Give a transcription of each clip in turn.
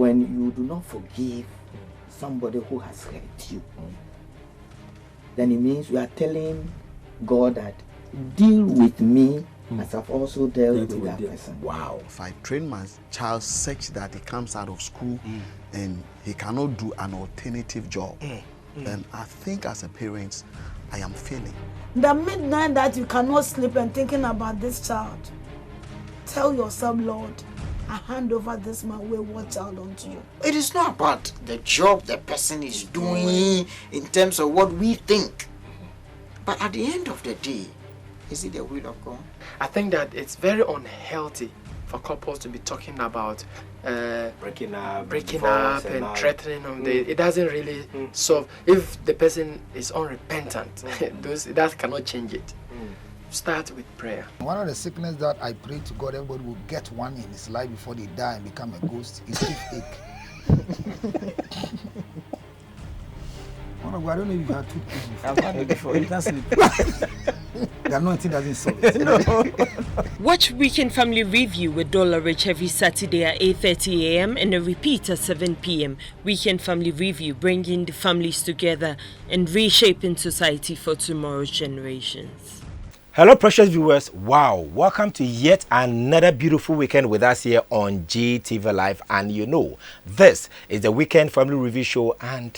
when you do not forgive somebody who has hurt you, then it means you are telling God that deal with me as I've also dealt with that person. Wow. If I train my child such that he comes out of school and he cannot do an alternative job, then I think as a parent, I am failing. The midnight that you cannot sleep and thinking about this child, tell yourself, Lord, I hand over this my wayward child unto you. It is not about the job the person is doing in terms of what we think. But at the end of the day, is it the will of God? I think that it's very unhealthy for couples to be talking about breaking up and threatening them. It doesn't really solve. If the person is unrepentant, that cannot change it. Start with prayer. One of the sickness that I pray to God everybody will get one in his life before they die and become a ghost is toothache. I don't know if you've had toothache before. I've had it before. You can't sleep. The anointing doesn't solve it. No. Watch Weekend Family Review with Dollarich every Saturday at 8:30 a.m. and a repeat at 7 p.m. Weekend Family Review, bringing the families together and reshaping society for tomorrow's generations. Hello, precious viewers. Wow, welcome to yet another beautiful weekend with us here on GTV Live. And you know, this is the Weekend Family Review Show. And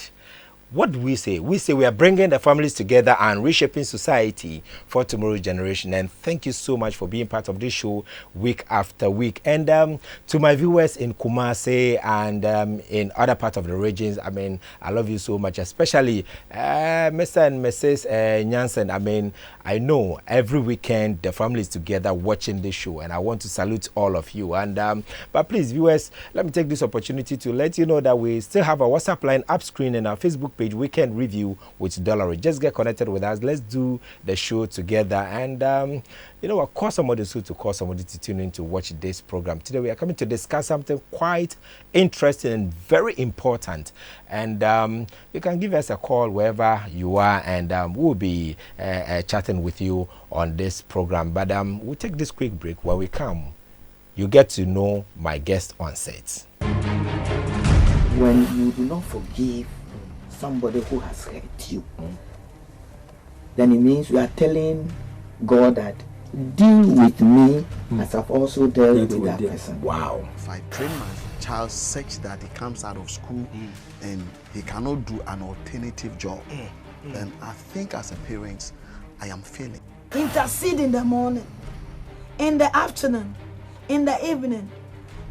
what do we say? We say we are bringing the families together and reshaping society for tomorrow's generation. And thank you so much for being part of this show week after week. And to my viewers in Kumasi and in other parts of the regions, I mean, I love you so much, especially Mr. and Mrs. Nyansen. I mean, I know every weekend the family is together watching this show, and I want to salute all of you. And but please, viewers, let me take this opportunity to let you know that we still have a WhatsApp line up screen and our Facebook page, Weekend Review with Dollarich. Just get connected with us. Let's do the show together. And you know, I'll call somebody to call somebody to tune in to watch this program. Today we are coming to discuss something quite interesting and very important. And you can give us a call wherever you are, and we'll be chatting with you on this program. But we'll take this quick break. When we come, you get to know my guest on set. When you do not forgive somebody who has hurt you, then it means you are telling God that deal with me as I've also dealt with that person. Wow. If I train my child such that he comes out of school and he cannot do an alternative job, then I think as a parent, I am failing. Intercede in the morning, in the afternoon, in the evening,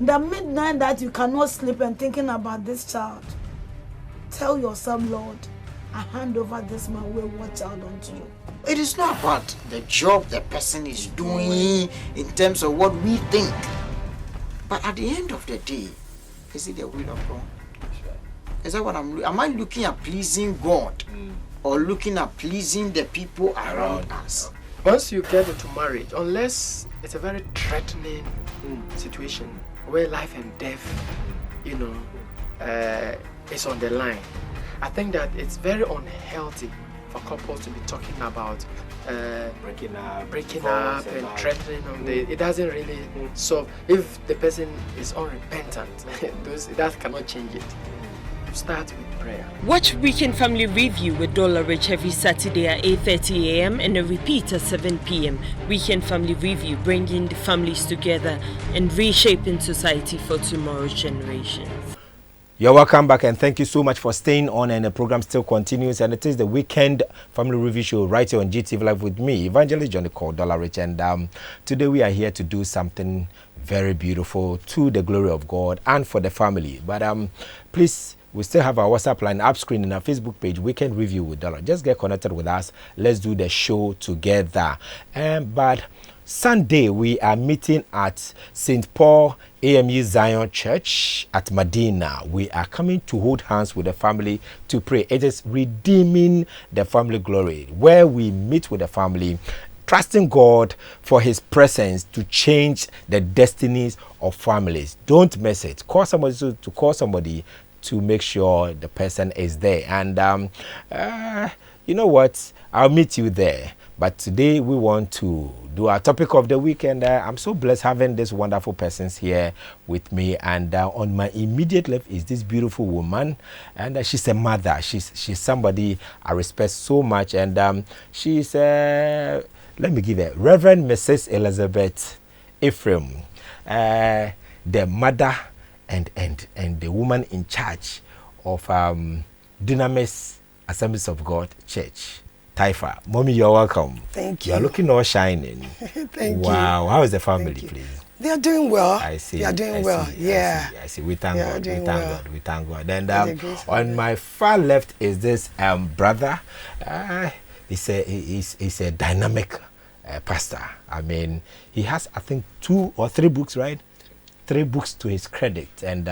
the midnight that you cannot sleep and thinking about this child. Tell yourself, Lord, I hand over this my wayward child unto you. It is not about the job the person is doing in terms of what we think. But at the end of the day, is it the will of God? Is that what am I looking at pleasing God or looking at pleasing the people around us? Once you get into marriage, unless it's a very threatening situation where life and death, you know, is on the line, I think that it's very unhealthy for couples to be talking about breaking up and threatening them. It doesn't really solve. If the person is unrepentant, that cannot change it. Start with prayer. Watch Weekend Family Review with Dollarich every Saturday at 8:30 a.m. and a repeat at 7 p.m. Weekend Family Review, bringing the families together and reshaping society for tomorrow's generations. You're welcome back, and thank you so much for staying on, and the program still continues, and it is the Weekend Family Review Show right here on GTV Live with me, Evangelist Johnny called Dollarich, and today we are here to do something very beautiful to the glory of God and for the family. But please, we still have our WhatsApp line up screen and our Facebook page, Weekend Review with Dollarich. Just get connected with us. Let's do the show together. But Sunday, we are meeting at St. Paul AMU Zion Church at Medina. We are coming to hold hands with the family to pray. It is Redeeming the Family Glory, where we meet with the family, trusting God for His presence to change the destinies of families. Don't miss it. Call somebody to make sure the person is there. And you know what? I'll meet you there. But today we want to do our topic of the week, and I'm so blessed having these wonderful persons here with me. And on my immediate left is this beautiful woman, and she's a mother. She's somebody I respect so much, and she's let me give her Reverend Mrs. Elizabeth Ephraim, the mother and the woman in charge of Dunamis Assemblies of God Church, Taifa. Mommy, you're welcome. Thank you. You're looking all shining. Thank you. Wow. How is the family, please? They are doing well. I see. They are doing I well. See, Yeah. I see. We thank God. We thank God. We thank God. And on my far left is this brother. He's a dynamic pastor. I mean, he has, I think, 2 or 3 books, right? 3 books to his credit, and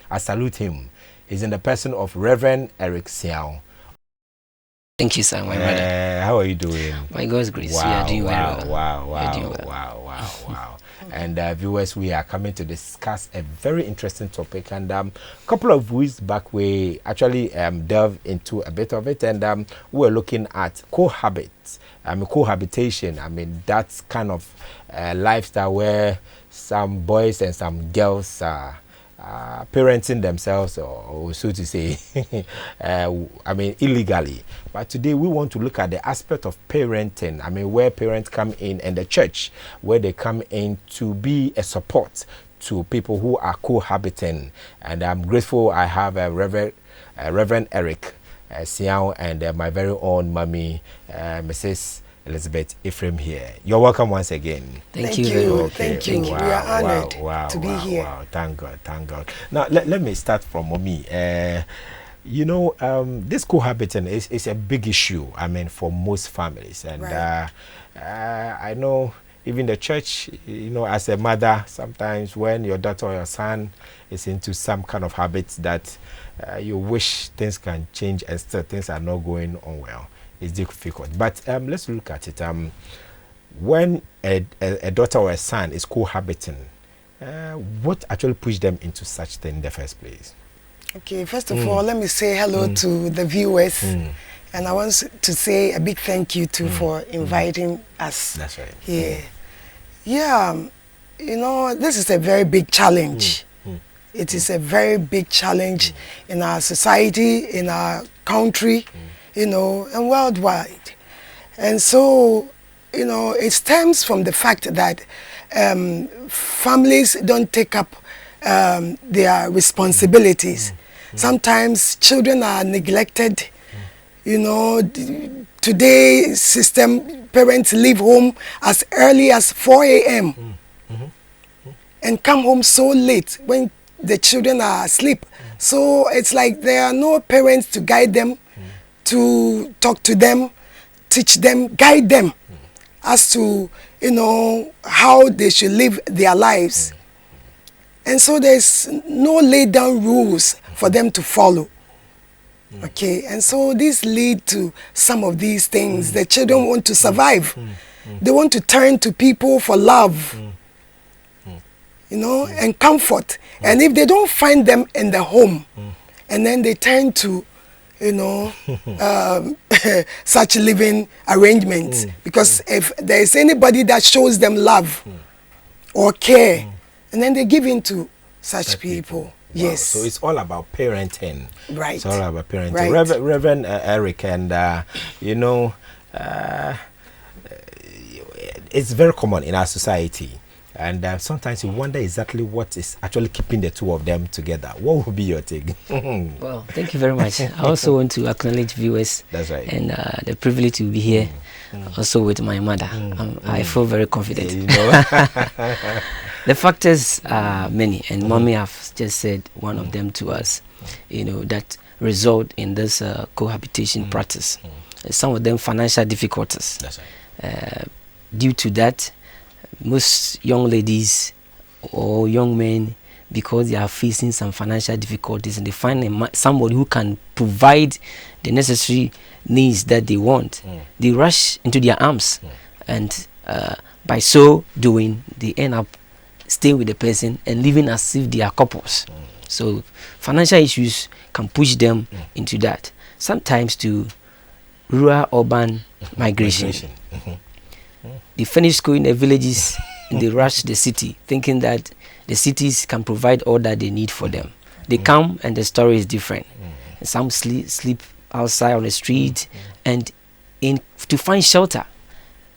I salute him. He's in the person of Reverend Eric Siao. Thank you, sir, my brother. How are you doing? By God's grace, we are doing very well. Wow. And viewers, we are coming to discuss a very interesting topic. And a couple of weeks back, we actually delved into a bit of it, and we were looking at cohabitation. I mean, that's kind of lifestyle where some boys and some girls are parenting themselves, or so to say, I mean, illegally. But today we want to look at the aspect of parenting. I mean, where parents come in, and the church, where they come in to be a support to people who are cohabiting. And I'm grateful I have Reverend Eric Siao and my very own mommy, Mrs. Elizabeth Ephraim here. You're welcome once again. Thank you very much. Thank you. Wow, we are honored to be here. Wow, thank God. Now let me start from mommy. You know, this cohabiting is a big issue. I mean, for most families, and right. I know even the church. You know, as a mother, sometimes when your daughter or your son is into some kind of habits that you wish things can change, and still things are not going on well. It's difficult. But let's look at it. When a daughter or a son is cohabiting, what actually pushed them into such thing in the first place? Okay, first of all, let me say hello to the viewers. And I want to say a big thank you too for inviting us. That's right. Yeah. Yeah, you know, this is a very big challenge. It is a very big challenge in our society, in our country, you know, and worldwide. And so, you know, it stems from the fact that families don't take up their responsibilities. Sometimes children are neglected. You know, today's system, parents leave home as early as 4 a.m. and come home so late when the children are asleep. So it's like there are no parents to guide them, to talk to them, teach them, guide them as to, you know, how they should live their lives. And so there's no laid down rules for them to follow. Okay, and so this lead to some of these things. The children want to survive. They want to turn to people for love, you know, and comfort. And if they don't find them in the home, and then they turn to, you know, such living arrangements. Because if there is anybody that shows them love or care, and then they give in to such people. Wow. Yes. So it's all about parenting. Right. It's all about parenting. Right. Reverend Eric, and you know, it's very common in our society. And sometimes you wonder exactly what is actually keeping the two of them together. What would be your take? Well, thank you very much. I also want to acknowledge viewers. That's right. And the privilege to be here also with my mother. I feel very confident. You know? The factors are many, and mommy have just said one of them to us, you know, that result in this cohabitation practice. Some of them financial difficulties. That's right. Due to that, most young ladies or young men, because they are facing some financial difficulties and they find somebody who can provide the necessary needs that they want, they rush into their arms, and by so doing they end up staying with the person and living as if they are couples. So financial issues can push them into that. Sometimes to rural urban migration. They finish school in the villages and they rush the city, thinking that the cities can provide all that they need for them. They come and the story is different. Some sleep outside on the street and to find shelter.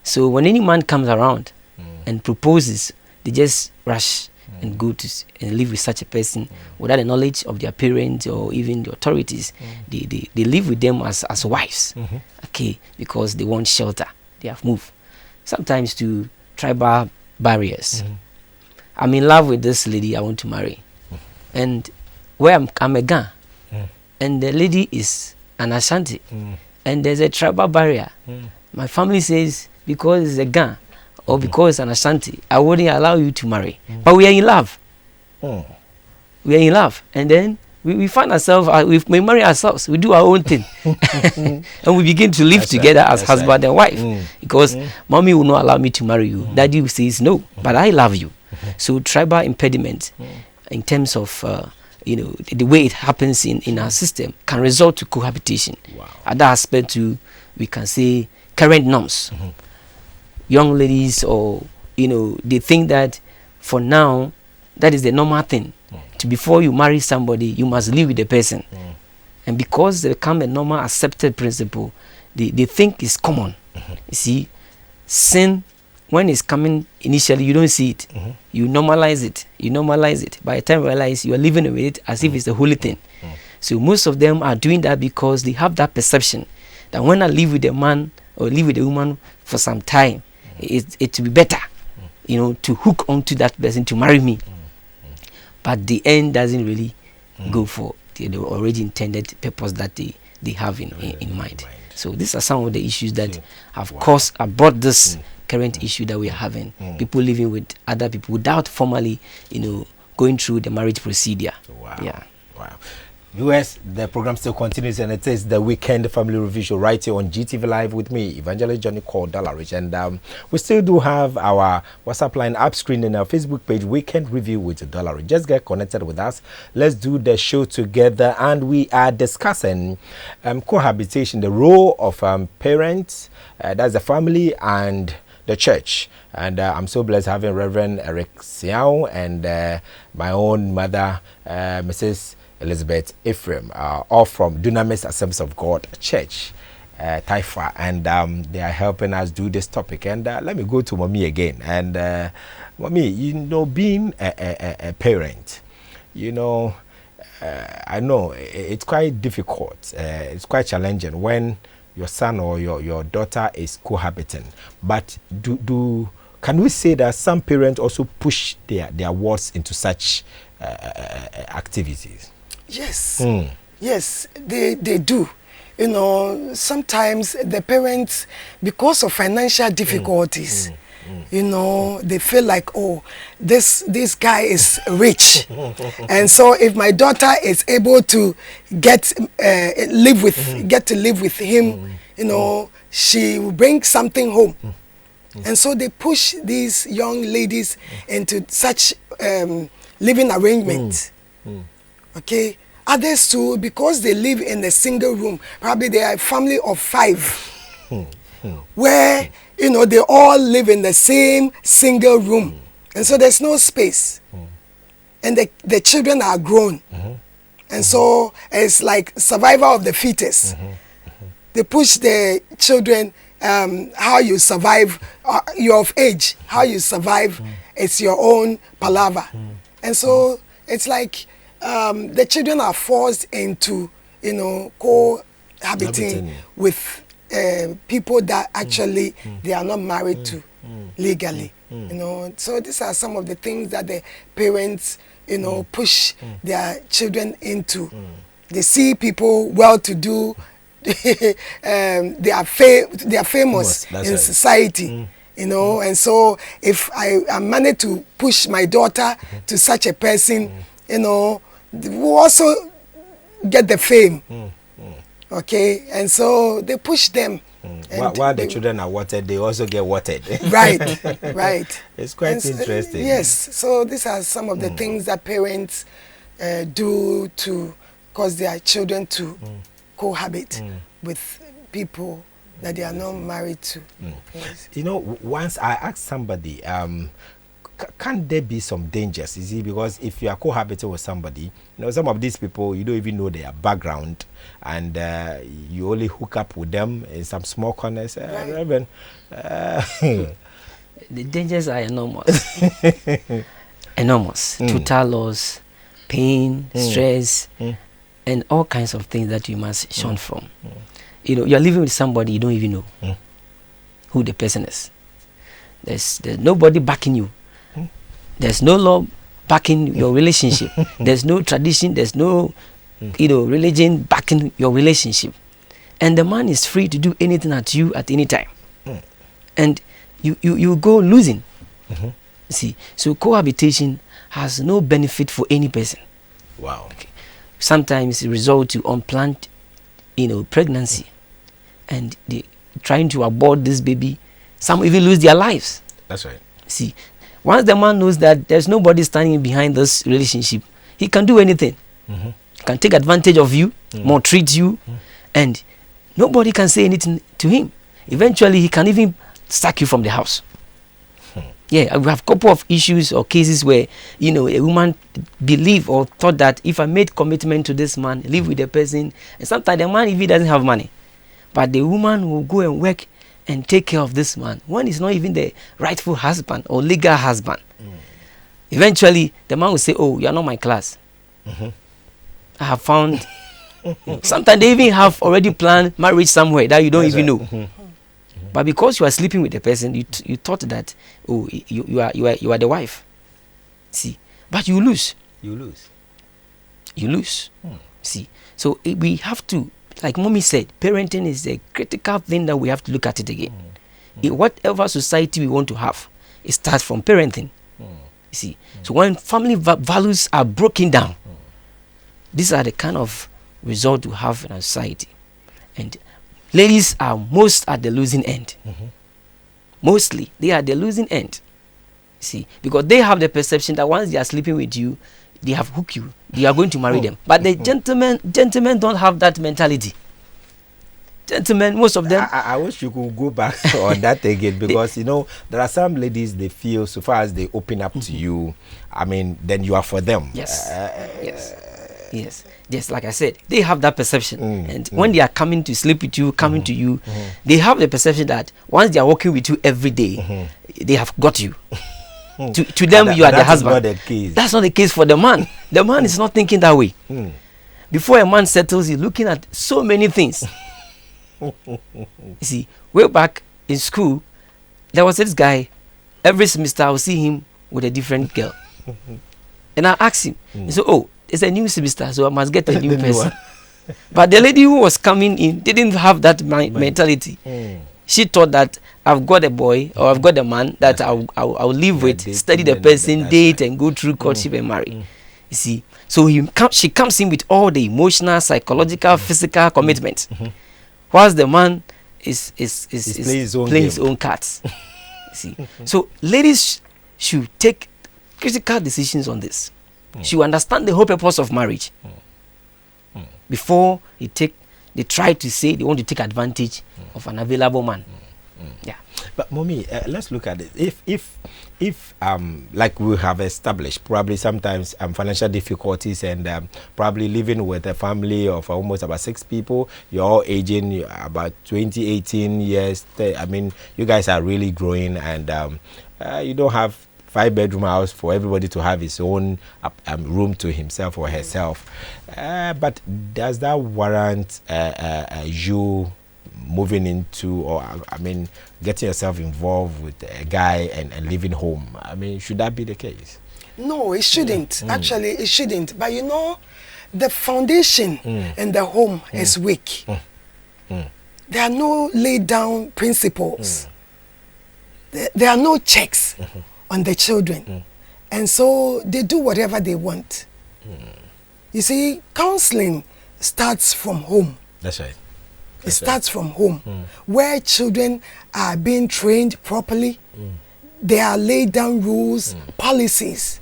So when any man comes around and proposes, they just rush and go to and live with such a person without the knowledge of their parents or even the authorities. They live with them as wives, okay, because they want shelter. They have moved sometimes to tribal barriers. I'm in love with this lady I want to marry, and where I'm a Ga, and the lady is an Ashanti, and there's a tribal barrier. My family says because it's a Ga or because it's an Ashanti, I wouldn't allow you to marry. But we are in love. We are in love, and then we find ourselves, we marry ourselves, we do our own thing, and we begin to live together as husband and wife. Because mommy will not allow me to marry you, daddy says no, but I love you. So tribal impediment, in terms of the way it happens in our system, can result to cohabitation. At that aspect too, we can say current norms. Young ladies, or they think that for now that is the normal thing. Before you marry somebody, you must live with the person. And because they become a normal accepted principle, they think it's common. You see, sin, when it's coming initially, you don't see it. You normalize it. By the time you realize, you are living with it as if it's a holy thing. So most of them are doing that because they have that perception that when I live with a man or live with a woman for some time, it will be better, to hook onto that person to marry me. But the end doesn't really go for the already intended purpose that they have in mind. So these are some of the issues that have brought this current issue that we are having. People living with other people without formally, going through the marriage procedure. Wow. US, the program still continues, and it is the Weekend Family Review Show right here on GTV Live with me, Evangelist Johnny called Dollarich. And we still do have our WhatsApp line up screen in our Facebook page, Weekend Review with Dollarich. Just get connected with us. Let's do the show together. And we are discussing cohabitation, the role of parents, that's the family, and the church. And I'm so blessed having Reverend Eric Siao and my own mother, Mrs. Elizabeth Ephraim, all from Dunamis Assemblies of God Church, Taifa, and they are helping us do this topic. And let me go to Mommy again. And Mommy, being a parent, I know it's quite difficult. It's quite challenging when your son or your daughter is cohabiting. But can we say that some parents also push their wards into such activities? Yes, yes, they do. Sometimes the parents, because of financial difficulties, they feel like, oh, this guy is rich, and so if my daughter is able to get to live with him, she will bring something home. And so they push these young ladies into such living arrangements. Okay, others too, because they live in a single room, probably they are a family of 5, where they all live in the same single room, and so there's no space, and the children are grown, and so it's like survival of the fittest. They push the children, how you survive, you're of age, how you survive, it's your own palaver, and so it's like the children are forced into, cohabiting with people that actually they are not married to legally. So these are some of the things that the parents, push their children into. They see people well-to-do, they are famous in society. And so if I manage to push my daughter to such a person, we also get the fame. Okay, and so they push them. While the children are watered, they also get watered. Right. It's quite interesting. Yes, so these are some of the things that parents do to cause their children to cohabit with people that they are not married to. Yes. You know, once I asked somebody, can there be some dangers? You see, because if you are cohabiting with somebody, you know, some of these people, you don't even know their background, and you only hook up with them in some small corners. Reverend, the dangers are enormous. Enormous. Total loss, pain, stress, and all kinds of things that you must shun from. You know, you're living with somebody you don't even know who the person is. There's nobody backing you. There's no law backing your relationship. There's no tradition. There's no, religion backing your relationship. And the man is free to do anything at you at any time. And you go losing. See, so cohabitation has no benefit for any person. Wow. Okay. Sometimes it results to unplanned, pregnancy, and they trying to abort this baby. Some even lose their lives. That's right. See, once the man knows that there's nobody standing behind this relationship, he can do anything. He can take advantage of you, maltreat you, and nobody can say anything to him. Eventually, he can even sack you from the house. Yeah, we have a couple of issues or cases where, a woman believed or thought that if I made commitment to this man, live with the person, and sometimes the man, if he doesn't have money, but the woman will go and work and take care of this man. One is not even the rightful husband or legal husband. Eventually, the man will say, "Oh, you are not my class. I have found." Sometimes they even have already planned marriage somewhere that you don't even know. But because you are sleeping with the person, you thought that, oh, you are the wife. See, but you lose. You lose. See, so we have to, like Mommy said, parenting is a critical thing that we have to look at it again. In whatever society we want to have, it starts from parenting. You see, so when family values are broken down, these are the kind of result we have in our society. And ladies are most at the losing end. Mostly, they are the losing end. See, because they have the perception that once they are sleeping with you, they have hooked you. You are going to marry them. But the gentlemen don't have that mentality. Gentlemen, most of them. I wish you could go back on that again, because there are some ladies, they feel so far as they open up to you, I mean, then you are for them. Yes. Yes. Just like I said, they have that perception. And when they are coming to sleep with you, coming to you, they have the perception that once they are working with you every day, they have got you. To them, you are the husband. Not the case. That's not the case for the man. The man is not thinking that way. Before a man settles, he's looking at so many things. You see, way back in school, there was this guy. Every semester, I will see him with a different girl. And I asked him, he said, "Oh, it's a new semester, so I must get a new person." But the lady who was coming in didn't have that mentality. She thought that I've got a boy or I've got a man that I'll live with, study the person, date, and go through courtship and marry. You see, so she comes in with all the emotional, psychological, physical commitment, whilst the man is playing his own cards. See, so ladies should take critical decisions on this. Should understand the whole purpose of marriage before they try to say they want to take advantage of an available man. Yeah. But Mommy, let's look at it. If like we have established, probably sometimes financial difficulties and probably living with a family of almost about 6 people, you're all aging about 20, 18 years. I mean, you guys are really growing, and you don't have 5-bedroom house for everybody to have his own room to himself or herself. But does that warrant you moving into, or I mean, getting yourself involved with a guy and leaving home? I mean, should that be the case? No, it shouldn't. Actually, it shouldn't. But the foundation in the home is weak. There are no laid down principles. There are no checks on the children. And so they do whatever they want. You see, counseling starts from home. That's right. It starts from home, where children are being trained properly. There are laid down rules, policies.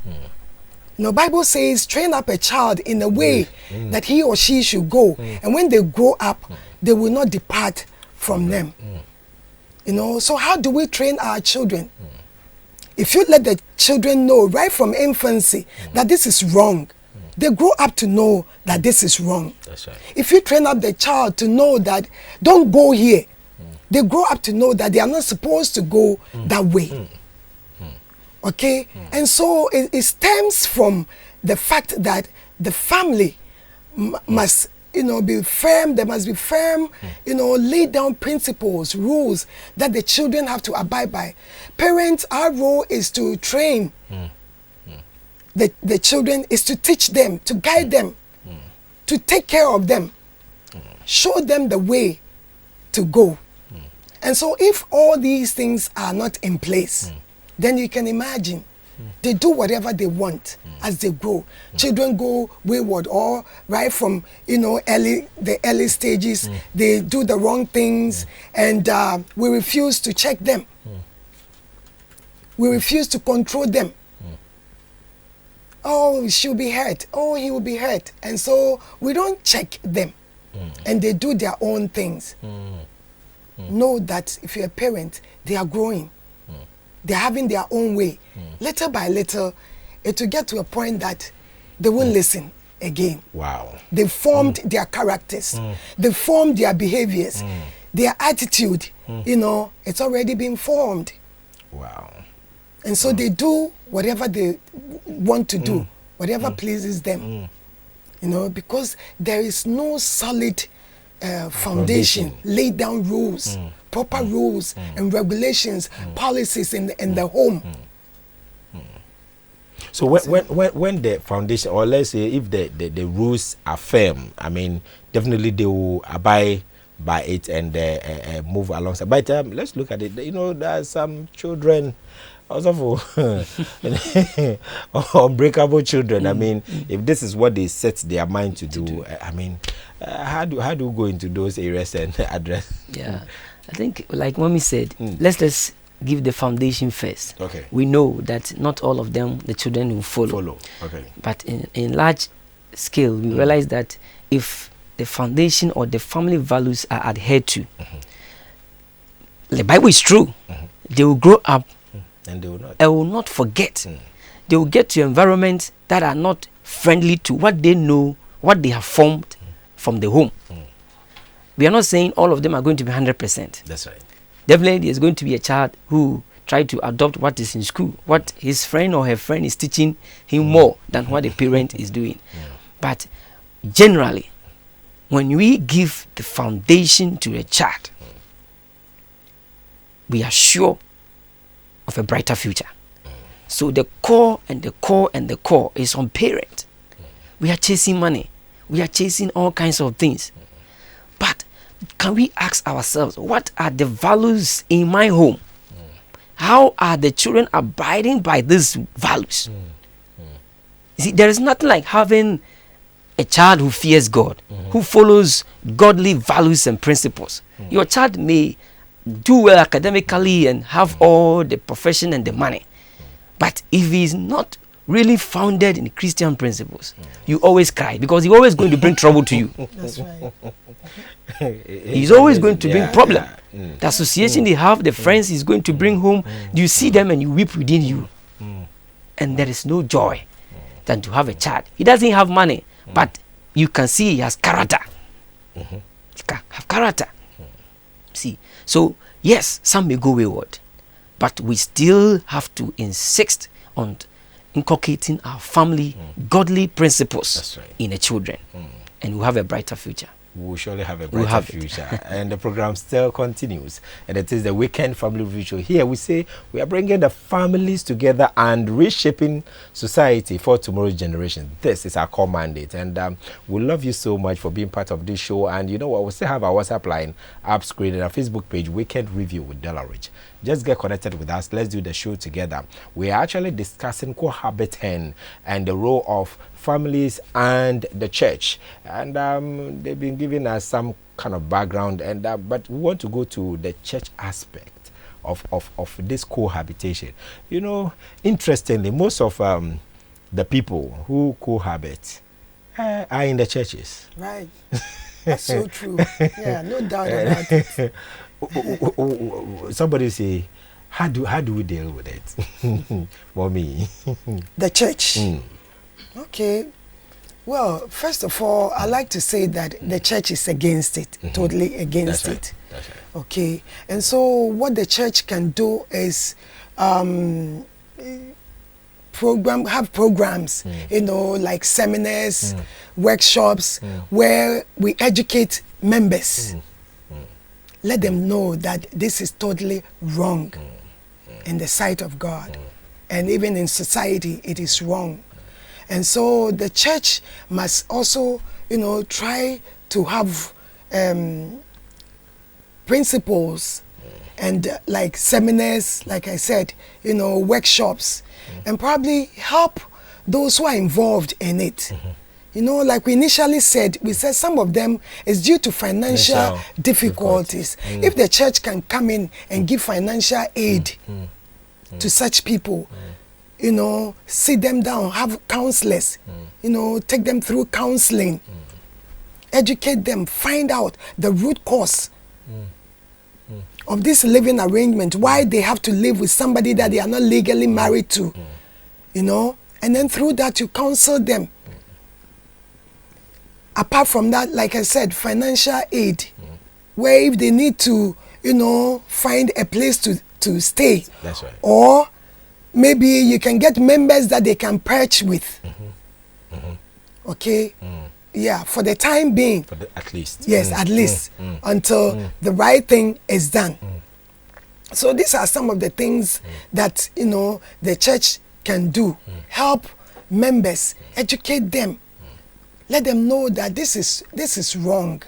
The Bible says, train up a child in a way that he or she should go. And when they grow up, they will not depart from them. You know, so how do we train our children? If you let the children know right from infancy that this is wrong, they grow up to know that this is wrong. That's right. If you train up the child to know that don't go here, they grow up to know that they are not supposed to go that way. Okay? And so it stems from the fact that the family must, you know, be firm. There must be firm, you know, lay down principles, rules that the children have to abide by. Parents, our role is to train the children, is to teach them, to guide them, to take care of them, show them the way to go. And so if all these things are not in place, then you can imagine they do whatever they want as they grow. Children go wayward, or right from, you know, the early stages, they do the wrong things, and we refuse to check them. We refuse to control them. Oh, she'll be hurt. Oh, he will be hurt. And so we don't check them. And they do their own things. Know that if you're a parent, they are growing. They're having their own way. Little by little, it will get to a point that they won't listen again. Wow. They formed their characters. They formed their behaviors. Their attitude, you know, it's already been formed. Wow. And so they do whatever they want to do, whatever pleases them. You know, because there is no solid foundation, laid down rules, proper rules and regulations, policies in the home. So when the foundation, or let's say if the rules are firm, I mean, definitely they will abide by it and move alongside. But let's look at it. You know, there are some children, also for unbreakable children. I mean, if this is what they set their mind to do, I mean, how do we go into those areas and address? Yeah, I think like Mommy said, let's give the foundation first. Okay. We know that not all of them, the children will follow. Okay. But in large scale, we realize that if the foundation or the family values are adhered to, the Bible is true. They will grow up and they will not. I will not forget. They will get to environments that are not friendly to what they know, what they have formed from the home. We are not saying all of them are going to be 100%. That's right. Definitely there's going to be a child who tried to adopt what is in school, what his friend or her friend is teaching him more than what the parent is doing. But generally, when we give the foundation to a child, we are sure of a brighter future. So the core and the core and the core is on parent. We are chasing money. We are chasing all kinds of things. But can we ask ourselves, what are the values in my home? How are the children abiding by these values? You see, there is nothing like having a child who fears God, who follows godly values and principles. Your child may do well academically and have all the profession and the money. But if he is not really founded in Christian principles, you always cry because he's always going to bring trouble to you. That's right. He's always going to bring problem. The association they have, the friends he's going to bring home, you see them and you weep within you. And there is no joy than to have a child. He doesn't have money, but you can see he has character. He can have character. See, so yes, some may go wayward, but we still have to insist on inculcating our family godly principles in the children, and we'll have a brighter future. We'll surely have a brighter future. And the program still continues, and it is the Weekend Family Review Show. Here we say we are bringing the families together and reshaping society for tomorrow's generation. This is our core mandate, and we love you so much for being part of this show. And you know what, we still have our WhatsApp line up screen and our Facebook page, Weekend Review with Dollarich. Just get connected with us. Let's do the show together. We are actually discussing co-habitation and the role of families and the church, and they've been giving us some kind of background, and but we want to go to the church aspect of this cohabitation. You know, interestingly, most of the people who cohabit are in the churches. Right. That's so true. Yeah, no doubt about it. Somebody say, how do we deal with it? For me, the church. Okay. Well, first of all, I like to say that the church is against it, totally against it. That's right. Okay. And so what the church can do is have programs, like seminars, workshops, where we educate members. Let them know that this is totally wrong in the sight of God. And even in society, it is wrong. And so the church must also, try to have principles and like seminars, like I said, workshops, and probably help those who are involved in it. Like we initially said, some of them is due to financial difficulties. If the church can come in and give financial aid to such people, sit them down, have counselors, take them through counseling, educate them, find out the root cause of this living arrangement, why they have to live with somebody that they are not legally married to, and then through that you counsel them. Apart from that, like I said, financial aid, where if they need to, find a place to stay. That's right. Or maybe you can get members that they can perch with. Okay? Yeah, for the time being. At least. Yes, at least. Until the right thing is done. So these are some of the things that, the church can do. Help members, educate them. Let them know that this is wrong.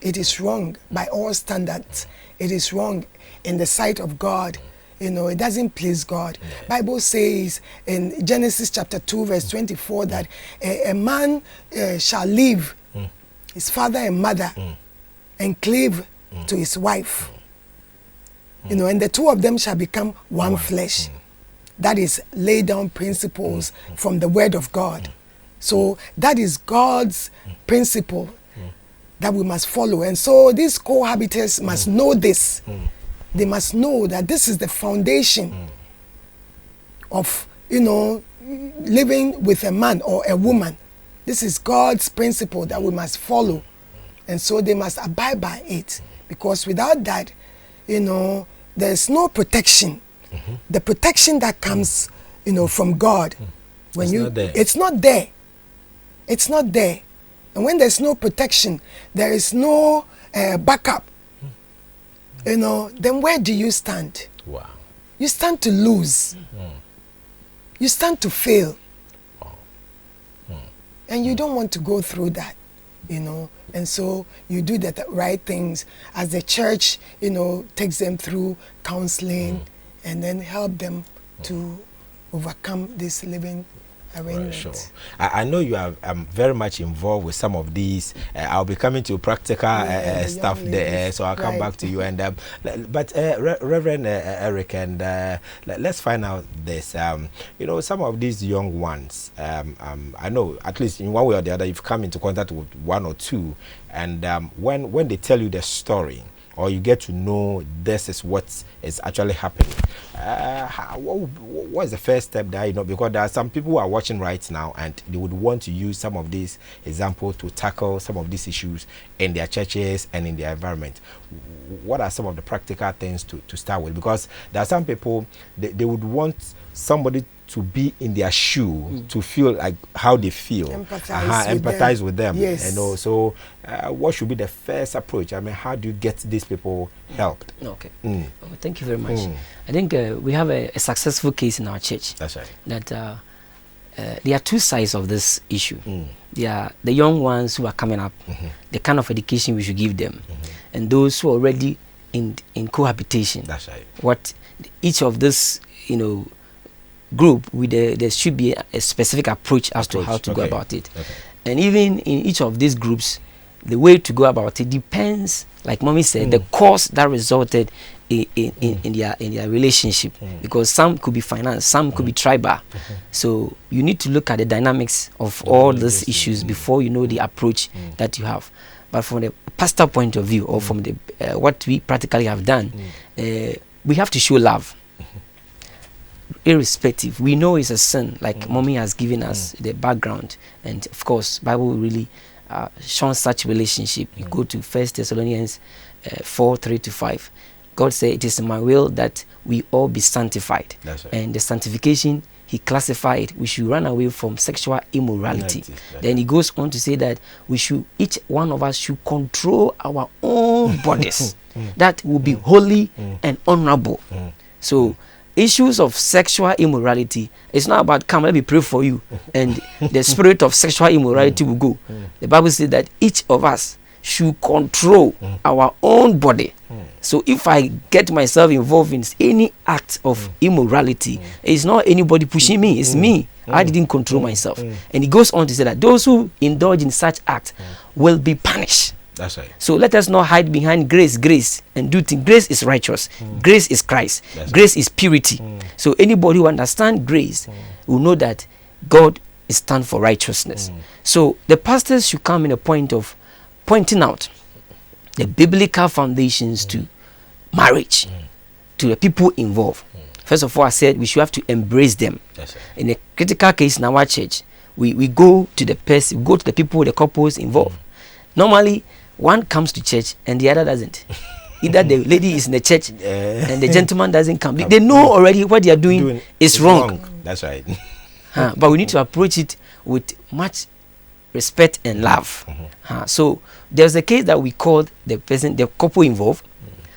It is wrong by all standards. It is wrong in the sight of God. It doesn't please God. Bible says in Genesis chapter 2 verse 24 that a man shall leave his father and mother and cleave to his wife. And the two of them shall become one flesh. That is lay down principles from the word of God. So that is God's principle that we must follow. And so these cohabitants must know this. They must know that this is the foundation of, living with a man or a woman. This is God's principle that we must follow. And so they must abide by it. Because without that, there's no protection. The protection that comes, from God, it's not there. It's not there. And when there's no protection, there is no backup. Then where do you stand? Wow. You stand to lose. You stand to fail. And you don't want to go through that, And so you do the right things as the church, takes them through counseling and then help them to overcome this living arrangement. Sure. I know you are very much involved with some of these. I'll be coming to practical stuff there, so I'll come back to you. And but Reverend Eric, and let's find out this. Some of these young ones. I know at least in one way or the other, you've come into contact with one or two, and when they tell you the story, or you get to know this is what is actually happening. What is the first step there? Because there are some people who are watching right now and they would want to use some of these examples to tackle some of these issues in their churches and in their environment. What are some of the practical things to start with? Because there are some people, they would want somebody to be in their shoe, to feel like how they feel, empathize with them. Yes. So what should be the first approach? I mean, how do you get these people helped? Okay. Thank you very much. I think we have a successful case in our church. That's right. That there are two sides of this issue. There are the young ones who are coming up, the kind of education we should give them, and those who are already in cohabitation. That's right. What each of this, group, there should be a specific approach as to how to go about it. And even in each of these groups, the way to go about it depends, like Mommy said, the cause that resulted in their relationship. Because some could be finance, some could be tribal. So you need to look at the dynamics of all these issues before you know the approach that you have. But from the pastor point of view, or from the what we practically have done, we have to show love. Irrespective, we know it's a sin, like mommy has given us the background, and of course Bible really shows such relationship. You go to 1 Thessalonians 4:3-5. God said, it is my will that we all be sanctified. That's right. And the sanctification, he classified, we should run away from sexual immorality. Then he goes on to say that we should, each one of us should control our own bodies that will be holy and honorable. So issues of sexual immorality, it's not about come let me pray for you and the spirit of sexual immorality will go. The Bible says that each of us should control our own body. So if I get myself involved in any act of immorality, it's not anybody pushing me, it's me. I didn't control myself. And he goes on to say that those who indulge in such acts will be punished. That's right. So let us not hide behind grace and do things. Grace is righteous. Grace is Christ. Grace is purity. So anybody who understands grace will know that God is stand for righteousness. So the pastors should come in a point of pointing out the biblical foundations to marriage, to the people involved. First of all, I said we should have to embrace them. In a critical case in our church, we go to the person, we go to the people, the couples involved. Normally, one comes to church and the other doesn't. Either the lady is in the church and the gentleman doesn't come. They know already what they are doing is wrong. That's right. But we need to approach it with much respect and love. So there's a case that we called the person, the couple involved.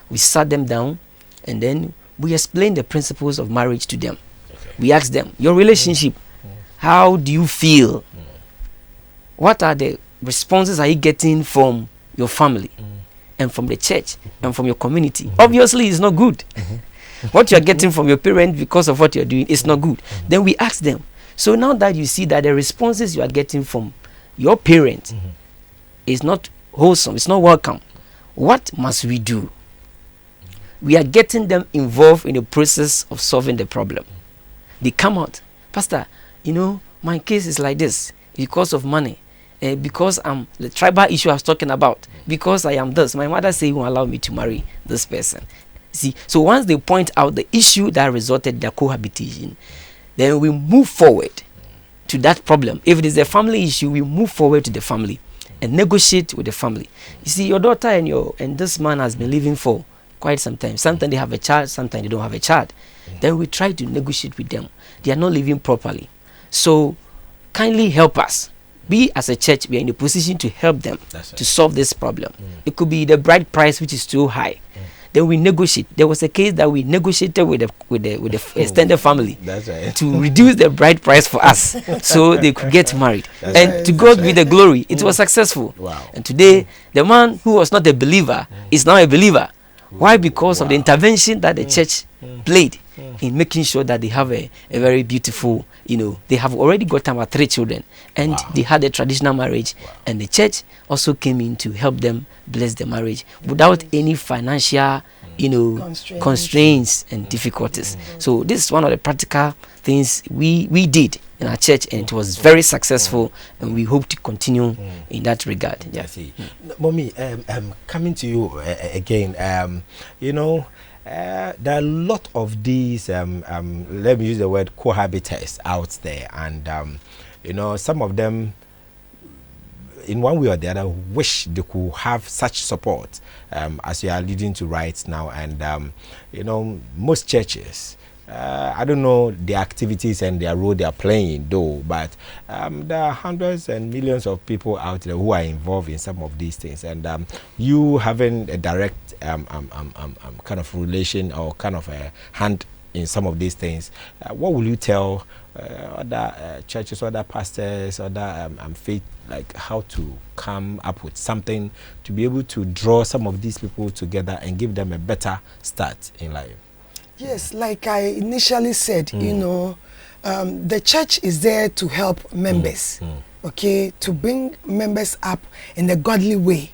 We sat them down and then we explained the principles of marriage to them. We asked them, your relationship, how do you feel? What are the responses are you getting from your family and from the church and from your community? Obviously it's not good. What you are getting from your parents because of what you are doing is not good. Then we ask them, so now that you see that the responses you are getting from your parents is not wholesome, it's not welcome, what must we do? We are getting them involved in the process of solving the problem. They come out, Pastor, you know, my case is like this because of money. Because the tribal issue I was talking about, because I am this, my mother say he won't allow me to marry this person. See, so once they point out the issue that resulted in their cohabitation, then we move forward to that problem. If it is a family issue, we move forward to the family and negotiate with the family. You see, your daughter and this man has been living for quite some time. Sometimes they have a child, sometimes they don't have a child. Then we try to negotiate with them. They are not living properly. So kindly help us. We as a church, we are in a position to help them to solve this problem. It could be the bride price, which is too high. Then we negotiate. There was a case that we negotiated with the extended family to reduce the bride price for us, so they could get married. To God be the glory. It was successful. And today, the man who was not a believer is now a believer. Why? Because of the intervention that the church played in making sure that they have a very beautiful, they have already got about 3 children, and they had a traditional marriage, and the church also came in to help them bless the marriage without any financial, constraints and difficulties. So this is one of the practical things we did in our church, and it was very successful, and we hope to continue in that regard. Yeah. Mommy, coming to you again, there are a lot of these let me use the word cohabitants out there, and some of them in one way or the other wish they could have such support as you are leading to right now. And most churches, I don't know the activities and their role they are playing though, but there are hundreds and millions of people out there who are involved in some of these things, and you having a direct kind of relation or kind of a hand in some of these things, what will you tell other churches, other pastors, other faith, like how to come up with something to be able to draw some of these people together and give them a better start in life? Yes, like I initially said, the church is there to help members, okay, to bring members up in a godly way.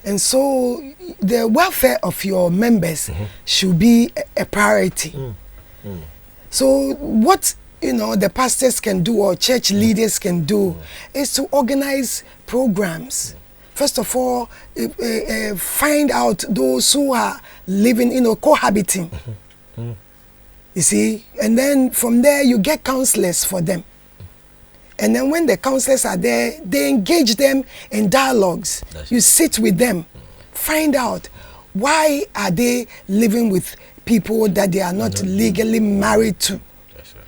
And so the welfare of your members should be a priority. So what the pastors can do or church leaders can do is to organize programs. first of all, find out those who are living, cohabiting. You see, and then from there you get counselors for them. And then when the counselors are there, they engage them in dialogues. You sit with them, find out why are they living with people that they are not legally married to. That's right.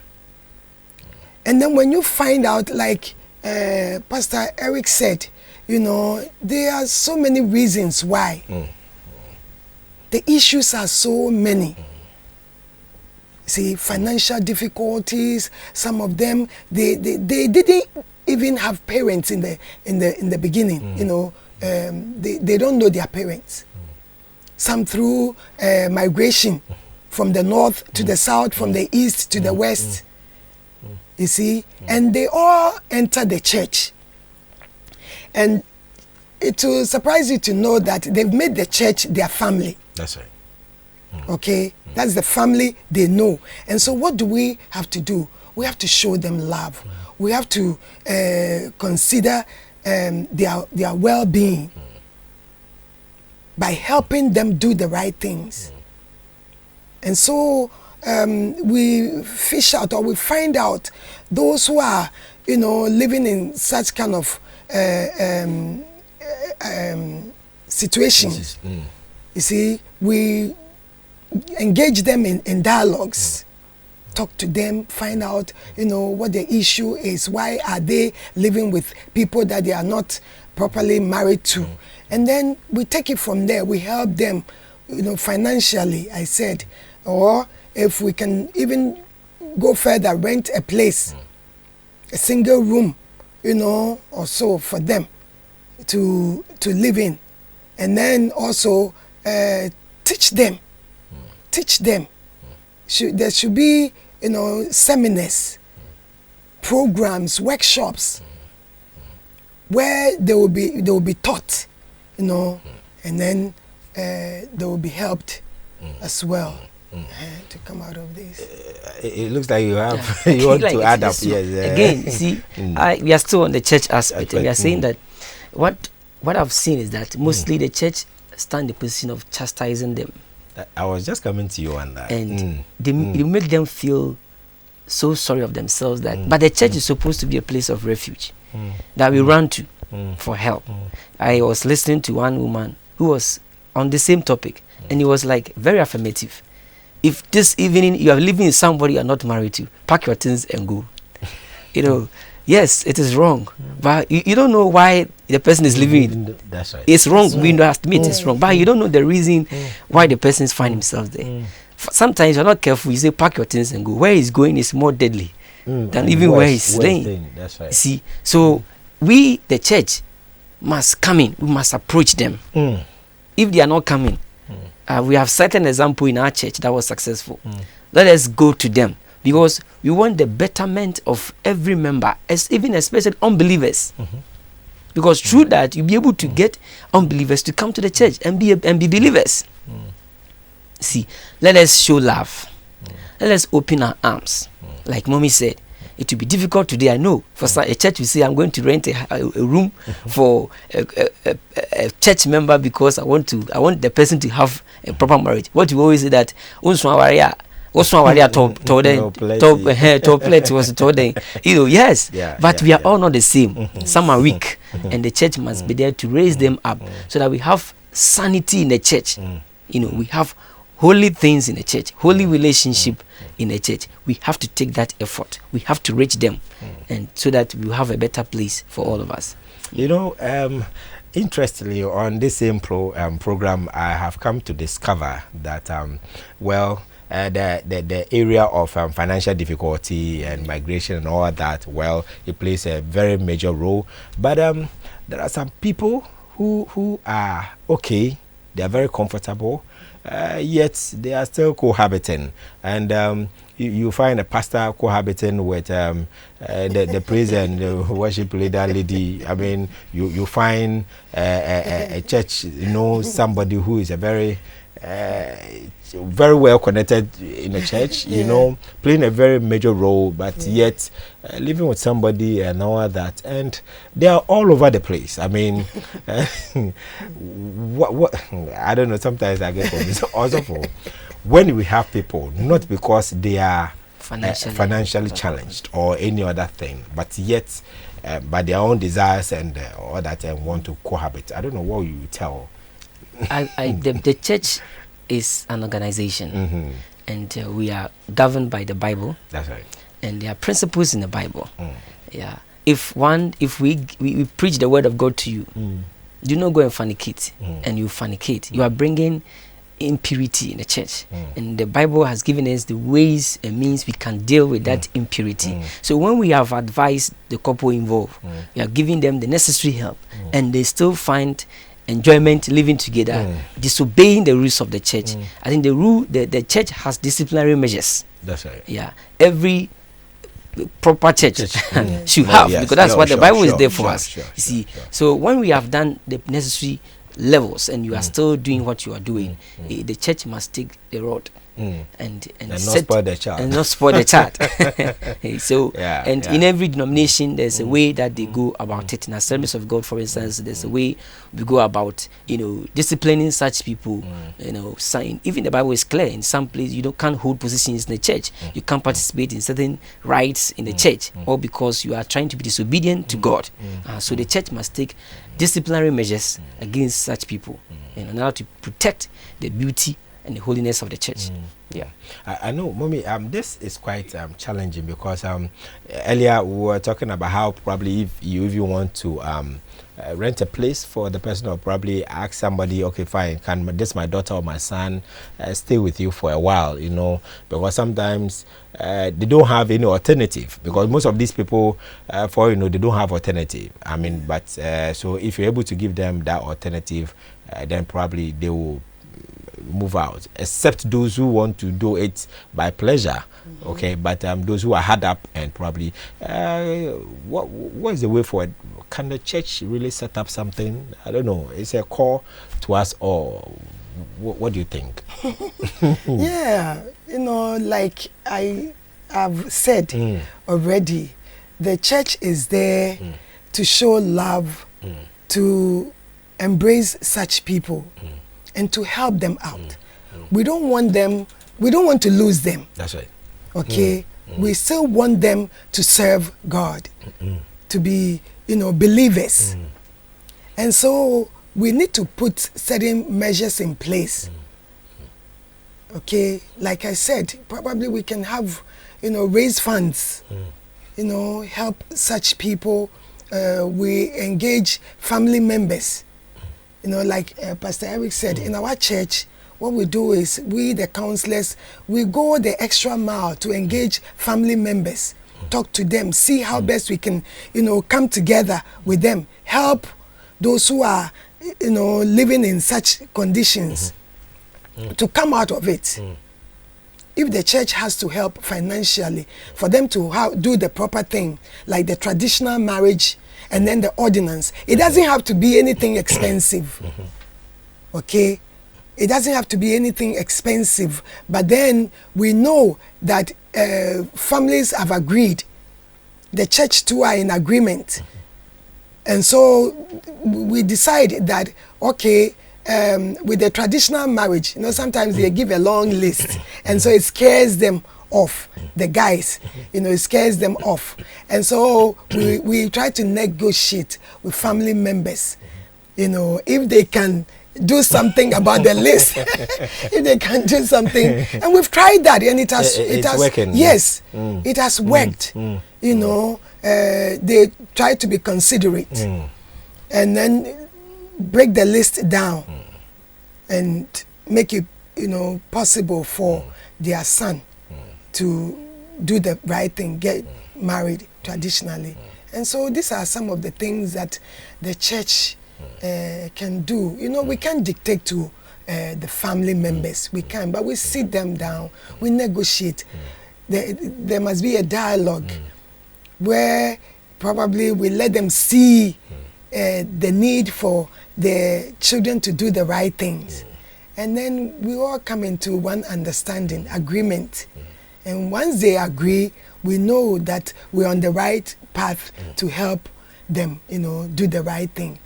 And then when you find out, like Pastor Eric said, there are so many reasons why. The issues are so many. See, financial difficulties. Some of them, they didn't even have parents in the beginning. They don't know their parents. Some through migration from the north to the south, from the east to the west. You see, and they all enter the church. And it will surprise you to know that they've made the church their family. That's right. Okay, that's the family they know. And so what do we have to do? We have to show them love. We have to consider their well-being by helping them do the right things. And so we fish out, or we find out those who are living in such kind of situations. You see, we engage them in dialogues, talk to them, find out what the issue is, why are they living with people that they are not properly married to. And then we take it from there. We help them financially, I said, or if we can even go further, rent a place, a single room, or so for them to live in. And then also teach them. There should be, seminars, programs, workshops, where they will be taught, and then they will be helped as well to come out of this. It looks like you have you want to add up. Yes. Again, see, we are still on the church aspect, and we are saying that what I've seen is that mostly the church stand in the position of chastising them. I was just coming to you on that. And they make them feel so sorry of themselves that, but the church is supposed to be a place of refuge that we run to for help. I was listening to one woman who was on the same topic, and he was like very affirmative. If this evening you are living with somebody you are not married to, pack your things and go. Yes, it is wrong, but you don't know why the person is living. That's right. It's wrong. We admit it's wrong, but you don't know the reason why the person is finding himself there. Sometimes you're not careful. You say pack your things and go. Where he's going is more deadly than even where he's staying. That's right. See, so we, the church, must come in. We must approach them. If they are not coming, we have set an example in our church that was successful. Let us go to them, because we want the betterment of every member, especially unbelievers. Because through that you'll be able to get unbelievers to come to the church and be believers. See, let us show love. Let us open our arms. Like mommy said, it will be difficult today, I know. For a church will say, I'm going to rent a room for a church member because I want the person to have a proper marriage. What you always say that yes, but we are all not the same. Some are weak, and the church must be there to raise them up so that we have sanity in the church. We have holy things in the church, holy relationship in the church. We have to take that effort. We have to reach them, and so that we have a better place for all of us. Interestingly, on this same program, I have come to discover that the area of financial difficulty and migration and all that, it plays a very major role. But there are some people who are okay, they are very comfortable, yet they are still cohabiting. And you find a pastor cohabiting with the praise and worship leader lady. I mean, you find a church, somebody who is a very very well connected in the church, you know, playing a very major role, but yet living with somebody and all that, and they are all over the place. I mean, what I don't know. Sometimes I get confused. Also, for when we have people, not because they are financially challenged or any other thing, but yet by their own desires and all that, and want to cohabit. I don't know what you tell. The church is an organization, and we are governed by the Bible. That's right. And there are principles in the Bible. Yeah. If we preach the word of God to you, do not go and fornicate, and you fornicate, you are bringing impurity in the church. And the Bible has given us the ways and means we can deal with that impurity. So when we have advised the couple involved, we are giving them the necessary help, and they still find enjoyment living together, disobeying the rules of the church. I think the church has disciplinary measures. That's right. Yeah. Every proper church should have, because that's what the Bible is there for us. You see, so when we have done the necessary levels and you are still doing what you are doing, the church must take the rod and not spoil the child. And not spoil the child. So in every denomination there's a way that they go about it. In Assemblies of God, for instance, there's a way we go about, disciplining such people. Even the Bible is clear. In some places you can't hold positions in the church. You can't participate in certain rights in the church, all because you are trying to be disobedient to God. So the church must take disciplinary measures against such people in order to protect the beauty and the holiness of the church. Yeah, I know, Mommy. This is quite challenging, because earlier we were talking about how probably if you want to rent a place for the person, or probably ask somebody, okay, fine, can this my daughter or my son stay with you for a while? Because sometimes they don't have any alternative, because most of these people, they don't have alternative. I mean, but so if you're able to give them that alternative, then probably they will move out, except those who want to do it by pleasure. Okay, but those who are hard up and probably what is the way forward? Can the church really set up something? I don't know, it's a call to us, or what do you think? Yeah, like I have said already, the church is there to show love, to embrace such people, and to help them out. We don't want to lose them. That's right. Okay? We still want them to serve God, to be, believers. And so we need to put certain measures in place. Okay? Like I said, probably we can have, raise funds, help such people. We engage family members. Like Pastor Eric said, in our church, what we do is, we, the counselors, we go the extra mile to engage family members, talk to them, see how best we can, come together with them, help those who are, living in such conditions to come out of it. If the church has to help financially for them to do the proper thing, like the traditional marriage, and then the ordinance, it doesn't have to be anything expensive. Okay? It doesn't have to be anything expensive. But then we know that families have agreed. The church too are in agreement. And so we decide that, okay, with the traditional marriage, sometimes they give a long list. And so it scares them off, the guys, it scares them off. And so we try to negotiate with family members, if they can do something about the list, if they can do something. And we've tried that, and it has working. Yes, it has worked. They try to be considerate and then break the list down and make it, possible for their son to do the right thing, get married traditionally. And so these are some of the things that the church can do. We can't dictate to the family members. We can, but we sit them down, we negotiate. There must be a dialogue where probably we let them see the need for the children to do the right things. and then we all come into one understanding, agreement. And once they agree, we know that we're on the right path to help them, do the right thing.